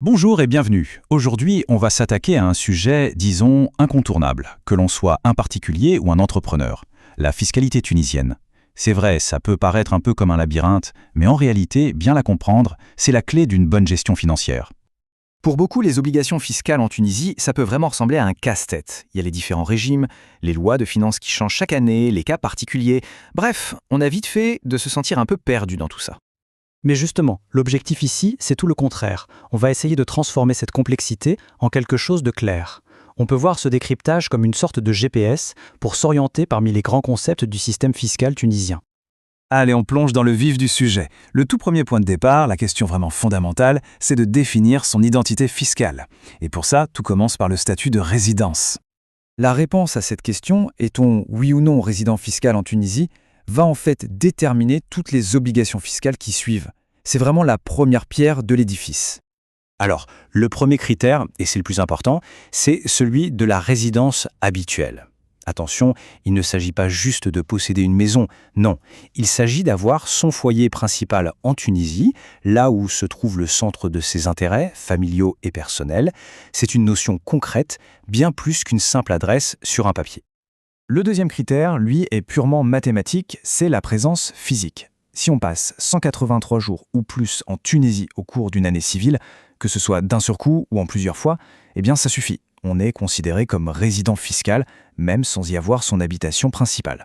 Bonjour et bienvenue. Aujourd'hui, on va s'attaquer à un sujet, disons, incontournable, que l'on soit un particulier ou un entrepreneur, la fiscalité tunisienne. C'est vrai, ça peut paraître un peu comme un labyrinthe, mais en réalité, bien la comprendre, c'est la clé d'une bonne gestion financière. Pour beaucoup, les obligations fiscales en Tunisie, ça peut vraiment ressembler à un casse-tête. Il y a les différents régimes, les lois de finances qui changent chaque année, les cas particuliers. Bref, on a vite fait de se sentir un peu perdu dans tout ça. Mais justement, l'objectif ici, c'est tout le contraire. On va essayer de transformer cette complexité en quelque chose de clair. On peut voir ce décryptage comme une sorte de GPS pour s'orienter parmi les grands concepts du système fiscal tunisien. Allez, on plonge dans le vif du sujet. Le tout premier point de départ, la question vraiment fondamentale, c'est de définir son identité fiscale. Et pour ça, tout commence par le statut de résidence. La réponse à cette question, est-on oui ou non résident fiscal en Tunisie, va en fait déterminer toutes les obligations fiscales qui suivent. C'est vraiment la première pierre de l'édifice. Alors, le premier critère, et c'est le plus important, c'est celui de la résidence habituelle. Attention, il ne s'agit pas juste de posséder une maison, non. Il s'agit d'avoir son foyer principal en Tunisie, là où se trouve le centre de ses intérêts, familiaux et personnels. C'est une notion concrète, bien plus qu'une simple adresse sur un papier. Le deuxième critère, lui, est purement mathématique, c'est la présence physique. Si on passe 183 jours ou plus en Tunisie au cours d'une année civile, que ce soit d'un surcoup ou en plusieurs fois, eh bien ça suffit. On est considéré comme résident fiscal, même sans y avoir son habitation principale.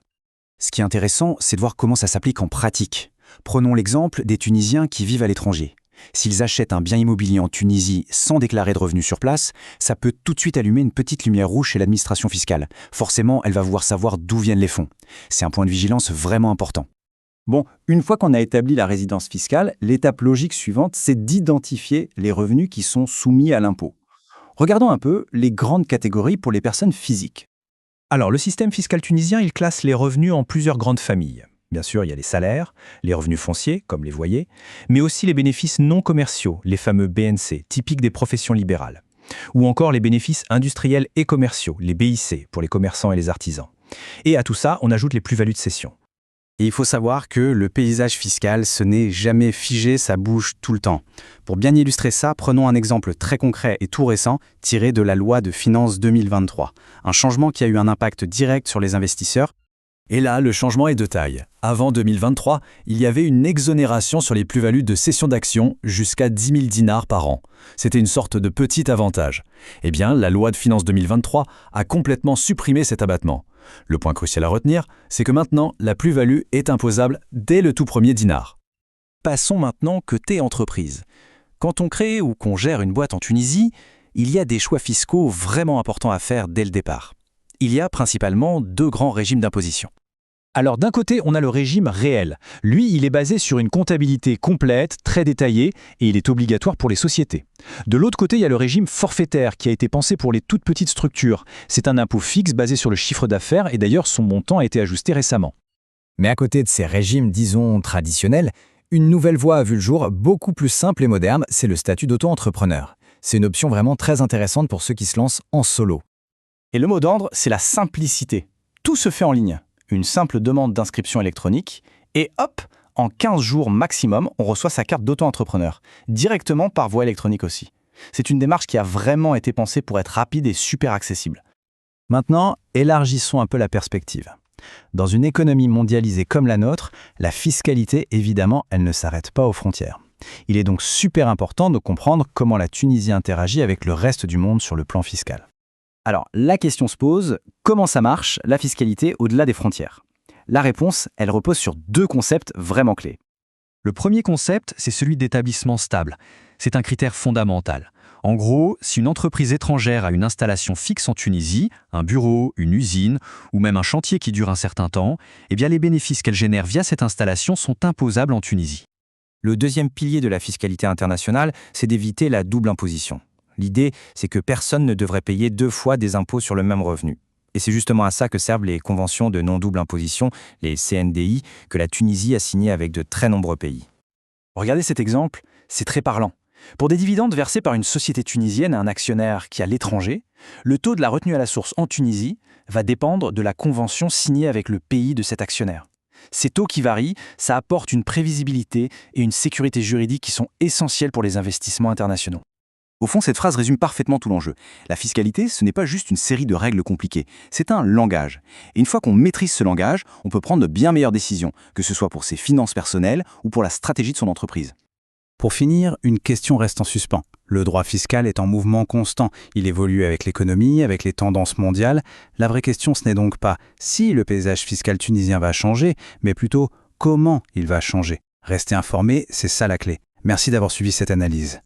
Ce qui est intéressant, c'est de voir comment ça s'applique en pratique. Prenons l'exemple des Tunisiens qui vivent à l'étranger. S'ils achètent un bien immobilier en Tunisie sans déclarer de revenus sur place, ça peut tout de suite allumer une petite lumière rouge chez l'administration fiscale. Forcément, elle va vouloir savoir d'où viennent les fonds. C'est un point de vigilance vraiment important. Bon, une fois qu'on a établi la résidence fiscale, l'étape logique suivante, c'est d'identifier les revenus qui sont soumis à l'impôt. Regardons un peu les grandes catégories pour les personnes physiques. Alors, le système fiscal tunisien, il classe les revenus en plusieurs grandes familles. Bien sûr, il y a les salaires, les revenus fonciers, comme les loyers, mais aussi les bénéfices non commerciaux, les fameux BNC, typiques des professions libérales. Ou encore les bénéfices industriels et commerciaux, les BIC, pour les commerçants et les artisans. Et à tout ça, on ajoute les plus-values de cession. Et il faut savoir que le paysage fiscal, ce n'est jamais figé, ça bouge tout le temps. Pour bien illustrer ça, prenons un exemple très concret et tout récent, tiré de la loi de finances 2023. Un changement qui a eu un impact direct sur les investisseurs. Et là, le changement est de taille. Avant 2023, il y avait une exonération sur les plus-values de cession d'actions jusqu'à 10 000 dinars par an. C'était une sorte de petit avantage. Eh bien, la loi de finances 2023 a complètement supprimé cet abattement. Le point crucial à retenir, c'est que maintenant, la plus-value est imposable dès le tout premier dinar. Passons maintenant côté entreprise. Quand on crée ou qu'on gère une boîte en Tunisie, il y a des choix fiscaux vraiment importants à faire dès le départ. Il y a principalement deux grands régimes d'imposition. Alors d'un côté, on a le régime réel. Lui, il est basé sur une comptabilité complète, très détaillée, et il est obligatoire pour les sociétés. De l'autre côté, il y a le régime forfaitaire qui a été pensé pour les toutes petites structures. C'est un impôt fixe basé sur le chiffre d'affaires et d'ailleurs son montant a été ajusté récemment. Mais à côté de ces régimes, disons, traditionnels, une nouvelle voie a vu le jour, beaucoup plus simple et moderne, c'est le statut d'auto-entrepreneur. C'est une option vraiment très intéressante pour ceux qui se lancent en solo. Et le mot d'ordre, c'est la simplicité. Tout se fait en ligne. Une simple demande d'inscription électronique, et hop, en 15 jours maximum, on reçoit sa carte d'auto-entrepreneur, directement par voie électronique aussi. C'est une démarche qui a vraiment été pensée pour être rapide et super accessible. Maintenant, élargissons un peu la perspective. Dans une économie mondialisée comme la nôtre, la fiscalité, évidemment, elle ne s'arrête pas aux frontières. Il est donc super important de comprendre comment la Tunisie interagit avec le reste du monde sur le plan fiscal. Alors, la question se pose, comment ça marche, la fiscalité au-delà des frontières? La réponse, elle repose sur deux concepts vraiment clés. Le premier concept, c'est celui d'établissement stable. C'est un critère fondamental. En gros, si une entreprise étrangère a une installation fixe en Tunisie, un bureau, une usine ou même un chantier qui dure un certain temps, eh bien les bénéfices qu'elle génère via cette installation sont imposables en Tunisie. Le deuxième pilier de la fiscalité internationale, c'est d'éviter la double imposition. L'idée, c'est que personne ne devrait payer deux fois des impôts sur le même revenu. Et c'est justement à ça que servent les conventions de non-double imposition, les CNDI, que la Tunisie a signées avec de très nombreux pays. Regardez cet exemple, c'est très parlant. Pour des dividendes versés par une société tunisienne à un actionnaire qui est à l'étranger, le taux de la retenue à la source en Tunisie va dépendre de la convention signée avec le pays de cet actionnaire. Ces taux qui varient, ça apporte une prévisibilité et une sécurité juridique qui sont essentielles pour les investissements internationaux. Au fond, cette phrase résume parfaitement tout l'enjeu. La fiscalité, ce n'est pas juste une série de règles compliquées, c'est un langage. Et une fois qu'on maîtrise ce langage, on peut prendre de bien meilleures décisions, que ce soit pour ses finances personnelles ou pour la stratégie de son entreprise. Pour finir, une question reste en suspens. Le droit fiscal est en mouvement constant. Il évolue avec l'économie, avec les tendances mondiales. La vraie question, ce n'est donc pas si le paysage fiscal tunisien va changer, mais plutôt comment il va changer. Rester informé, c'est ça la clé. Merci d'avoir suivi cette analyse.